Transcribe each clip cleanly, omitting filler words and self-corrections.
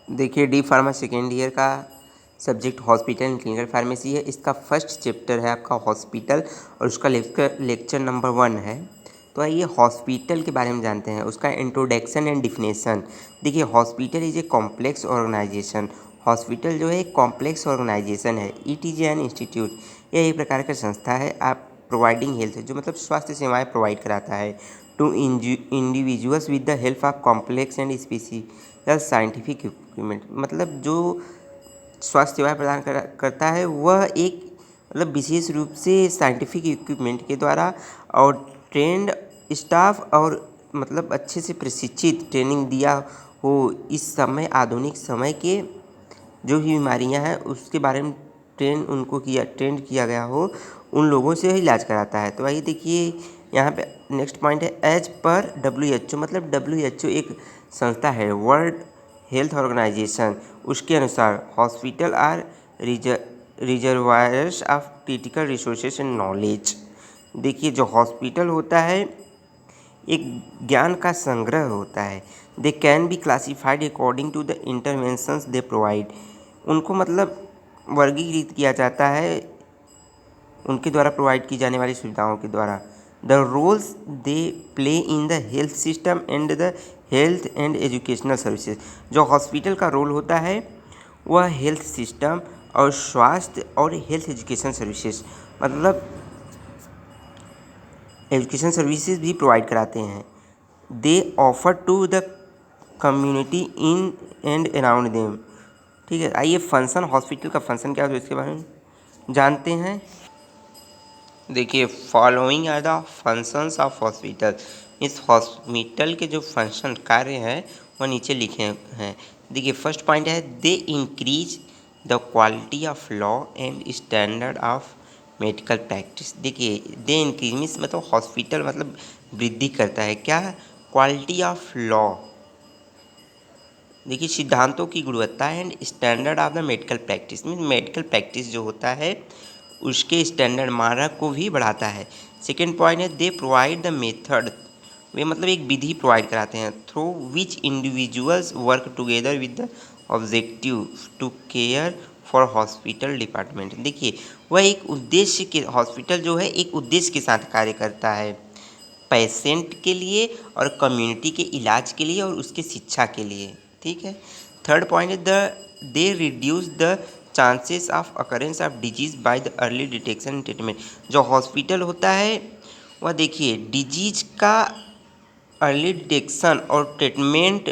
देखिए D pharma second year का subject hospital and clinical pharmacy है। इसका फर्स्ट चैप्टर है आपका हॉस्पिटल और उसका लेक्चर नंबर 1 है। तो आइए हॉस्पिटल के बारे में जानते हैं, उसका इंट्रोडक्शन एंड डिफिनेशन। देखिए hospital is a complex organisation. Hospital जो है एक कॉम्प्लेक्स ऑर्गेनाइजेशन है। इट इज़ एन इंस्टीट्यूट, यह एक प्रकार का संस्था है आप प्रोवाइडिंग हेल्थ, जो मतलब स्वास्थ्य सेवाएं प्रोवाइड कराता है to individuals with the help of complex and specific scientific equipment. मतलब जो स्वास्थ्य सेवाएं प्रदान करता है वह एक मतलब विशेष रूप से साइंटिफिक इक्विपमेंट के द्वारा और ट्रेंड स्टाफ और मतलब अच्छे से प्रशिक्षित ट्रेनिंग दिया हो। इस समय आधुनिक समय के जो भी बीमारियां हैं उसके बारे में ट्रेंड किया गया हो, उन लोगों से इलाज कराता है। तो आइए देखिए यहाँ पे नेक्स्ट पॉइंट है एज पर WHO। मतलब WHO एक संस्था है, वर्ल्ड हेल्थ ऑर्गेनाइजेशन। उसके अनुसार hospital are reservoirs of critical resources and knowledge. देखिए जो हॉस्पिटल होता है एक ज्ञान का संग्रह होता है। They can be classified according to the interventions they provide. उनको मतलब वर्गीकृत किया जाता है उनके द्वारा प्रोवाइड की जाने वाली सुविधाओं के द्वारा। The roles they play in the health system and the health and educational services. जो हॉस्पिटल का रोल होता है वह हेल्थ सिस्टम और स्वास्थ्य और हेल्थ एजुकेशन सर्विसेज मतलब एजुकेशन सर्विसेज भी प्रोवाइड कराते हैं। They offer to the community in and around them. ठीक है, आइए फंक्शन, हॉस्पिटल का फंक्शन क्या है तो इसके बारे में जानते हैं। देखिए following are the functions of hospital. इस हॉस्पिटल के जो फंक्शन कार्य हैं वह नीचे लिखे हैं। देखिए फर्स्ट पॉइंट है they increase the quality of law and standard of medical practice. देखिए दे इंक्रीज मीन्स मतलब हॉस्पिटल मतलब वृद्धि करता है क्या, क्वालिटी ऑफ लॉ। देखिए सिद्धांतों की गुणवत्ता and standard of the medical practice mean medical practice जो होता है उसके स्टैंडर्ड मानक को भी बढ़ाता है। सेकेंड पॉइंट है दे प्रोवाइड द मेथड। वे मतलब एक विधि प्रोवाइड कराते हैं through which individuals work together with the objective to care for hospital department. देखिए वह एक उद्देश्य के, हॉस्पिटल जो है एक उद्देश्य के साथ कार्य करता है पेशेंट के लिए और कम्युनिटी के इलाज के लिए और उसके शिक्षा के लिए। ठीक है, थर्ड पॉइंट है they reduce the chances of occurrence of disease by the early detection and treatment. जो हॉस्पिटल होता है वह देखिए डिजीज का अर्ली डिटेक्शन और ट्रीटमेंट,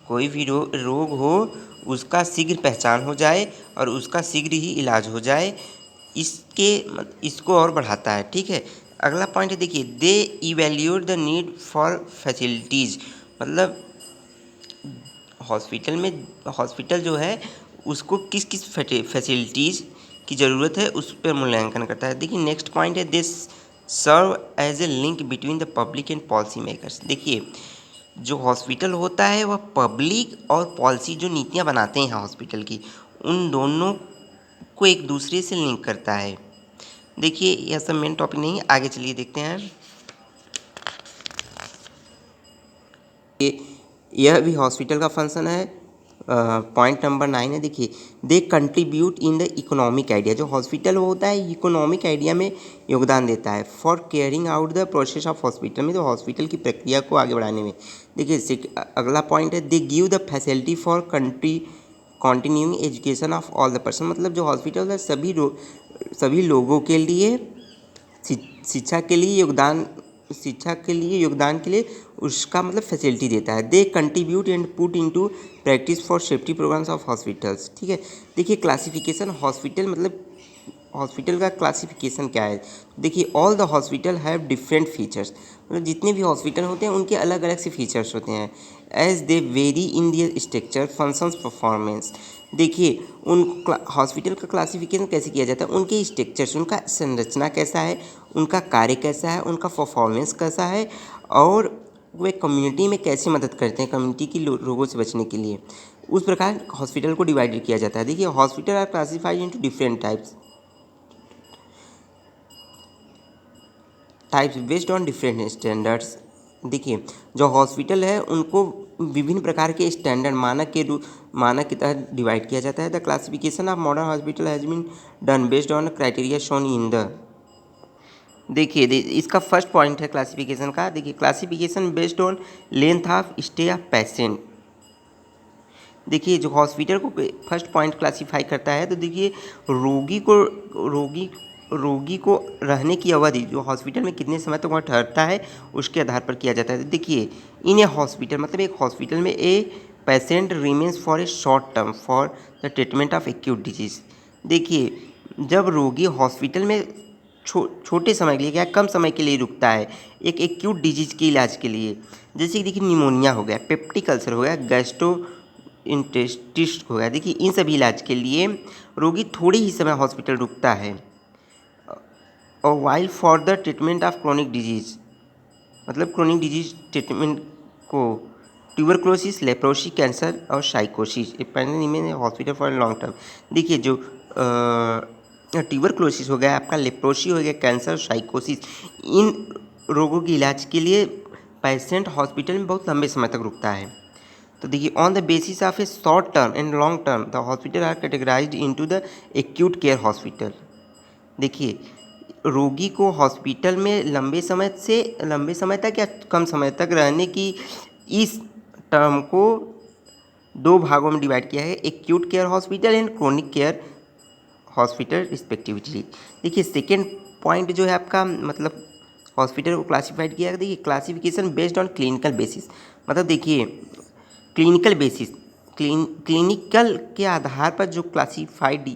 कोई भी रोग हो उसका शीघ्र पहचान हो जाए और उसका शीघ्र ही इलाज हो जाए, इसको और बढ़ाता है। ठीक है, अगला पॉइंट है देखिए they evaluate the need for facilities. मतलब हॉस्पिटल जो है उसको किस किस फैसिलिटीज़ की ज़रूरत है उस पर मूल्यांकन करता है। देखिए नेक्स्ट पॉइंट है this serve as a link between the public and policy makers. देखिए जो हॉस्पिटल होता है वह पब्लिक और पॉलिसी जो नीतियाँ बनाते हैं हॉस्पिटल की उन दोनों को एक दूसरे से लिंक करता है। देखिए यह सब मेन टॉपिक नहीं है, आगे चलिए देखते हैं। यह भी हॉस्पिटल का फंक्शन है। पॉइंट नंबर 9 है देखिए they contribute in the economic idea. जो हॉस्पिटल होता है इकोनॉमिक आइडिया में योगदान देता है for caring out the process of hospital में, तो हॉस्पिटल की प्रक्रिया को आगे बढ़ाने में। देखिए अगला पॉइंट है they give the facility for continuing education of all the person. मतलब जो हॉस्पिटल है सभी लोगों के लिए शिक्षा के लिए उसका मतलब फैसिलिटी देता है। They contribute and put into practice for safety programmes of hospitals. ठीक है, देखिए क्लासिफिकेशन हॉस्पिटल मतलब हॉस्पिटल का क्लासिफिकेशन क्या है। देखिए all the hospital have different features. मतलब जितने भी हॉस्पिटल होते हैं उनके अलग अलग से फीचर्स होते हैं as they vary in their structure functions performance. देखिए उन हॉस्पिटल का क्लासिफिकेशन कैसे किया जाता है, उनके स्ट्रक्चर्स, उनका संरचना कैसा है, उनका कार्य कैसा है, उनका परफॉर्मेंस कैसा है और वे कम्युनिटी में कैसे मदद करते हैं कम्युनिटी की रोगों से बचने के लिए, उस प्रकार हॉस्पिटल को डिवाइड किया जाता है। देखिए hospital are classified into different types based on different standards. देखिए जो हॉस्पिटल है उनको विभिन्न प्रकार के स्टैंडर्ड मानक के तहत डिवाइड किया जाता है। The classification of modern hospital has been done based on criteria shown in the. देखिए इसका फर्स्ट पॉइंट है क्लासिफिकेशन का। देखिए classification based on length of stay of patient. देखिए जो हॉस्पिटल को फर्स्ट पॉइंट क्लासीफाई करता है, तो देखिए रोगी को रहने की अवधि जो हॉस्पिटल में कितने समय तक वहाँ ठहरता है उसके आधार पर किया जाता है। देखिए इन ए हॉस्पिटल मतलब एक हॉस्पिटल में a patient remains for a short term for the treatment of acute disease. देखिए जब रोगी हॉस्पिटल में छोटे समय के लिए या कम समय के लिए रुकता है एक एक्यूट डिजीज के इलाज के लिए, जैसे कि देखिए निमोनिया हो गया, पेप्टिक अल्सर हो गया, गैस्ट्रो इंटेस्टिस हो गया, देखिए इन सभी इलाज के लिए रोगी थोड़े ही समय हॉस्पिटल रुकता है। और while for the treatment of chronic disease मतलब क्रोनिक डिजीज ट्रीटमेंट को ट्यूबरक्लोसिस, लेप्रोसी, कैंसर और साइकोसिस में हॉस्पिटल फॉर लॉन्ग टर्म। देखिए जो ट्यूबरक्लोसिस हो गया, आपका लेप्रोसी हो गया, कैंसर, साइकोसिस, इन रोगों के इलाज के लिए पेशेंट हॉस्पिटल में बहुत लंबे समय तक रुकता है। तो देखिए on the basis of a short term and long term the hospital are categorized into the acute care hospital. देखिए रोगी को हॉस्पिटल में लंबे समय तक या कम समय तक रहने की इस टर्म को दो भागों में डिवाइड किया है, acute care hospital and chronic care hospital respectively. देखिए सेकेंड पॉइंट जो है आपका मतलब हॉस्पिटल को क्लासिफाइड किया है। देखिए classification based on clinical basis मतलब देखिए क्लिनिकल के आधार पर जो क्लासिफाइड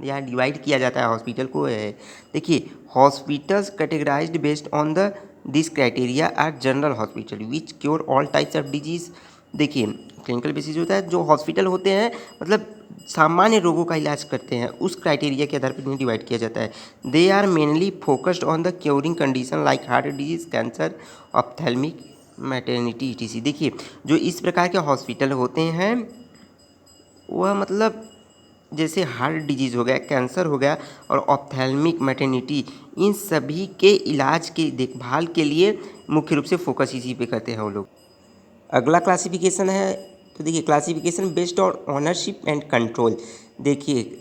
या डिवाइड किया जाता है हॉस्पिटल को है। देखिए hospitals categorized based on the this criteria are general hospital which cure all types of disease. देखिए क्लिनिकल बेसिस होता है जो हॉस्पिटल होते हैं मतलब सामान्य रोगों का इलाज करते हैं, उस क्राइटेरिया के आधार पर इन्हें डिवाइड किया जाता है। They are mainly focused on the curing condition like heart disease, cancer, ophthalmic, maternity etc। देखिए जो इस प्रकार के हॉस्पिटल होते हैं वह मतलब जैसे हार्ट डिजीज़ हो गया, कैंसर हो गया और ऑप्थेल्मिक, मैटरनिटी, इन सभी के इलाज की देखभाल के लिए मुख्य रूप से फोकस इसी पे करते हैं वो लोग। अगला क्लासिफिकेशन है, तो देखिए classification based on ownership and control. देखिए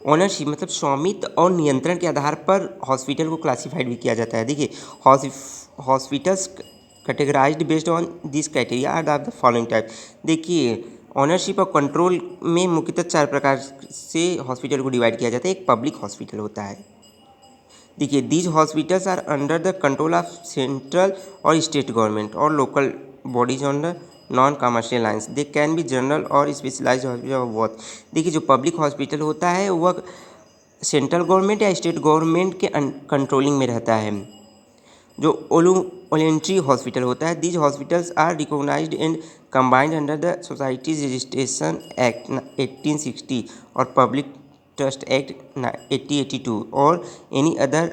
ओनरशिप मतलब स्वामित्व और नियंत्रण के आधार पर हॉस्पिटल को क्लासिफाइड भी किया जाता है। देखिए hospitals categorized based on this criteria are the following type. देखिए ऑनरशिप और कंट्रोल में मुख्यतः 4 प्रकार से हॉस्पिटल को डिवाइड किया जाता है। एक पब्लिक हॉस्पिटल होता है। देखिए these hospitals are under the control of central और स्टेट गवर्नमेंट और local bodies on the non commercial lines. They can be general और स्पेशलाइज्ड हॉस्पिटल ऑफ बोथ। देखिए जो पब्लिक हॉस्पिटल होता है वह सेंट्रल गवर्नमेंट या स्टेट गवर्नमेंट के कंट्रोलिंग में रहता है। जो वॉलंटरी हॉस्पिटल होता है, these hospitals are recognized and combined under the societies registration act 1860 और पब्लिक ट्रस्ट एक्ट 1882 और any other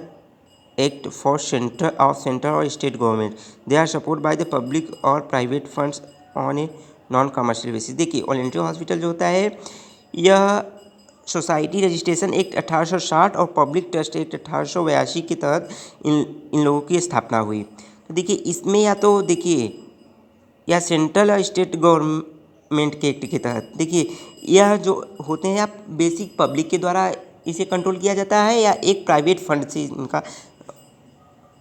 act for centre और state government. They are support by the public और private funds on a non commercial basis. देखिए voluntary hospital जो होता है यह society registration act 1860 और पब्लिक ट्रस्ट एक्ट 1882 के तहत इन लोगों की स्थापना हुई। तो देखिए इसमें या तो देखिए या सेंट्रल और स्टेट गवर्नमेंट के एक्ट के तहत देखिए यह जो होते हैं या बेसिक पब्लिक के द्वारा इसे कंट्रोल किया जाता है या एक प्राइवेट फंड से इनका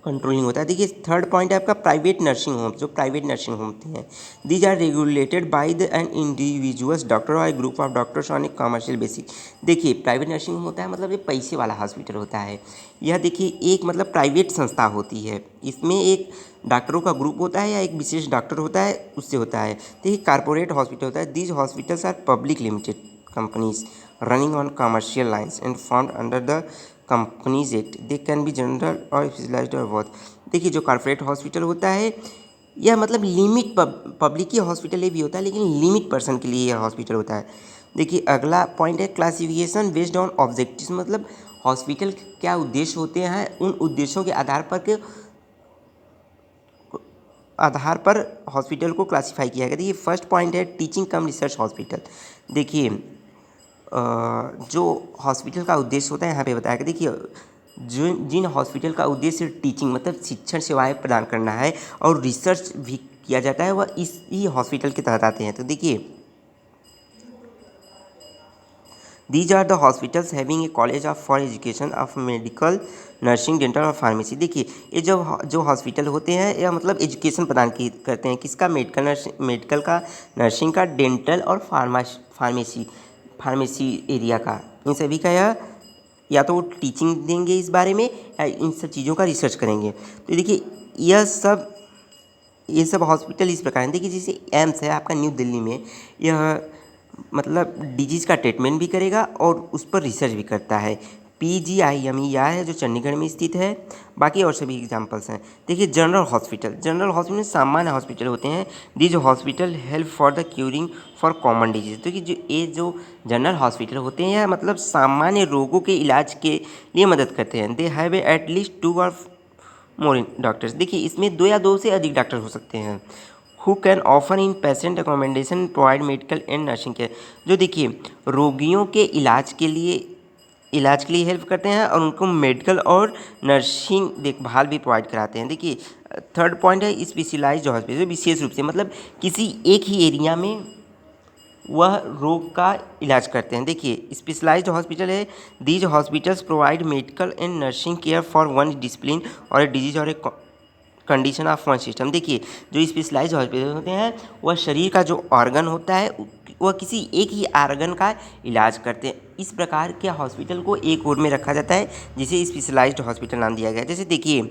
कंट्रोलिंग होता है। देखिए थर्ड पॉइंट है आपका प्राइवेट नर्सिंग होम। जो प्राइवेट नर्सिंग होम होते हैं these are regulated by the an individuals doctor और group of doctors on a commercial basis. देखिए प्राइवेट नर्सिंग होम होता है मतलब ये पैसे वाला हॉस्पिटल होता है। यह देखिए एक मतलब प्राइवेट संस्था होती है, इसमें एक डॉक्टरों का ग्रुप होता है या एक विशेष डॉक्टर होता है उससे होता है। देखिए कारपोरेट हॉस्पिटल होता है, these hospitals are public limited companies running on commercial lines and formed under the companies act. They can be general और स्पेशलाइज्ड और बोथ। देखिए जो कॉर्पोरेट हॉस्पिटल होता है यह मतलब लिमिट पब्लिक की हॉस्पिटल ये भी होता है लेकिन लिमिट पर्सन के लिए यह हॉस्पिटल होता है। देखिए अगला पॉइंट है क्लासिफिकेशन बेस्ड ऑन ऑब्जेक्टिव्स मतलब हॉस्पिटल क्या उद्देश्य होते हैं, उन उद्देश्यों के आधार पर हॉस्पिटल को क्लासिफाई किया गया। देखिए फर्स्ट पॉइंट है टीचिंग कम रिसर्च हॉस्पिटल। देखिए जो हॉस्पिटल का उद्देश्य होता है यहाँ पे बताया गया। देखिए जिन हॉस्पिटल का उद्देश्य टीचिंग मतलब शिक्षण सेवाएं प्रदान करना है और रिसर्च भी किया जाता है वह इसी हॉस्पिटल के तहत आते हैं। तो देखिए, these are the hospitals having a college of for education of medical, nursing, dental और फार्मेसी। देखिए, ये जो हॉस्पिटल होते हैं या मतलब एजुकेशन प्रदान करते हैं किसका, मेडिकल का, नर्सिंग का, डेंटल और फार्मेसी एरिया का। इन सभी का या तो वो टीचिंग देंगे इस बारे में या इन सब चीज़ों का रिसर्च करेंगे। तो देखिए, ये सब हॉस्पिटल इस प्रकार हैं। देखिए, जैसे एम्स है आपका न्यू दिल्ली में, यह मतलब डिजीज़ का ट्रीटमेंट भी करेगा और उस पर रिसर्च भी करता है। PGIMER है जो चंडीगढ़ में स्थित है। बाकी और सभी एग्जांपल्स हैं। देखिए, जनरल हॉस्पिटल में सामान्य हॉस्पिटल होते हैं। These hospital help for the curing for common disease. तो कि जो जनरल हॉस्पिटल होते हैं मतलब सामान्य रोगों के इलाज के लिए मदद करते हैं। दे हैव एटलीस्ट 2 और मोर डॉक्टर्स। देखिए, इसमें 2 या 2 से अधिक डॉक्टर हो सकते हैं। Who can offer in patient accommodation, provide medical and nursing care. जो देखिए, रोगियों के इलाज के लिए हेल्प करते हैं और उनको मेडिकल और नर्सिंग देखभाल भी प्रोवाइड कराते हैं। देखिए, थर्ड पॉइंट है स्पेशलाइज्ड हॉस्पिटल, विशेष रूप से मतलब किसी एक ही एरिया में वह रोग का इलाज करते हैं। देखिए, स्पेशलाइज्ड हॉस्पिटल है। These hospitals provide medical and nursing care for one discipline और ए डिजीज और a condition of one system. देखिए, जो स्पेशलाइज्ड हॉस्पिटल होते हैं वह शरीर का जो ऑर्गन होता है वह किसी एक ही ऑर्गन का इलाज करते हैं। इस प्रकार के हॉस्पिटल को एक ओर में रखा जाता है जिसे स्पेशलाइज्ड हॉस्पिटल नाम दिया गया है। जैसे देखिए,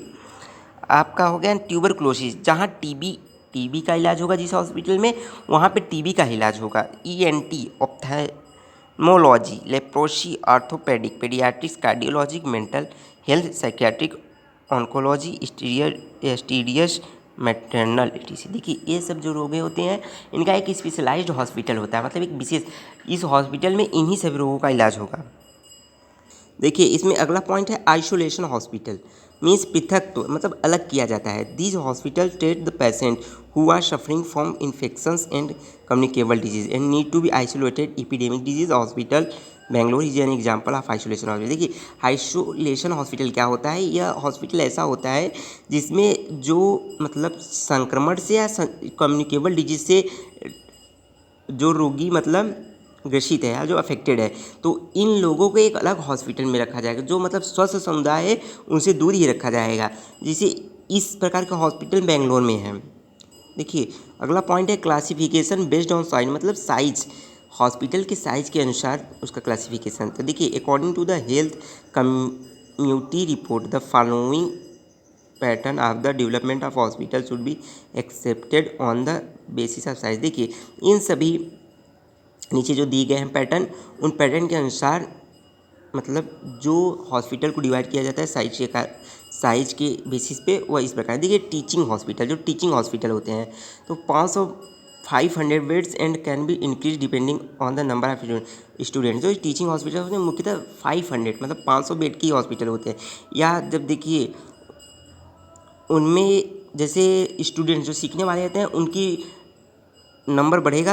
आपका हो गया ट्यूबरक्लोसिस, जहाँ टीबी का इलाज होगा जिस हॉस्पिटल में, वहाँ पे टीबी का इलाज होगा। ENT ophthalmology, leprosy, orthopaedic, paediatrics, cardiology, mental health, psychiatric, oncology, स्टीरियस, मैटरनल etc। देखिए, ये सब जो रोग होते हैं इनका एक स्पेशलाइज्ड हॉस्पिटल होता है, मतलब एक विशेष, इस हॉस्पिटल में इन्हीं सभी रोगों का इलाज होगा। देखिए, इसमें अगला पॉइंट है आइसोलेशन हॉस्पिटल, मीन्स पृथक, तो मतलब अलग किया जाता है। These hospital treat the patient who are suffering from infections and communicable disease and need to be isolated. Epidemic disease hospital Bangalore is an example of isolation hospital. देखिए, isolation hospital क्या होता है, यह हॉस्पिटल ऐसा होता है जिसमें जो मतलब संक्रमण से या कम्युनिकेबल डिजीज से जो रोगी मतलब ग्रसित है या जो अफेक्टेड है, तो इन लोगों को एक अलग हॉस्पिटल में रखा जाएगा। जो मतलब स्वस्थ समुदाय है उनसे दूर ही रखा जाएगा, जिसे इस प्रकार का हॉस्पिटल बेंगलोर में है। देखिए, अगला पॉइंट है क्लासिफिकेशन बेस्ड ऑन साइज, मतलब साइज, हॉस्पिटल के साइज के अनुसार उसका क्लासिफिकेशन। तो देखिए, according to the health community report the following pattern of the development of hospital should be accepted on the basis of size. देखिए, इन सभी नीचे जो दिए गए हैं पैटर्न, उन पैटर्न के अनुसार मतलब जो हॉस्पिटल को डिवाइड किया जाता है साइज के बेसिस पे, वह इस प्रकार। देखिए, टीचिंग हॉस्पिटल होते हैं तो 500 beds and can be increase depending on the number of students. जो टीचिंग हॉस्पिटल होते हैं मुख्यतः 500 मतलब 500 बेड की हॉस्पिटल होते हैं। या जब देखिए, उनमें जैसे स्टूडेंट्स जो सीखने वाले रहते हैं उनकी नंबर बढ़ेगा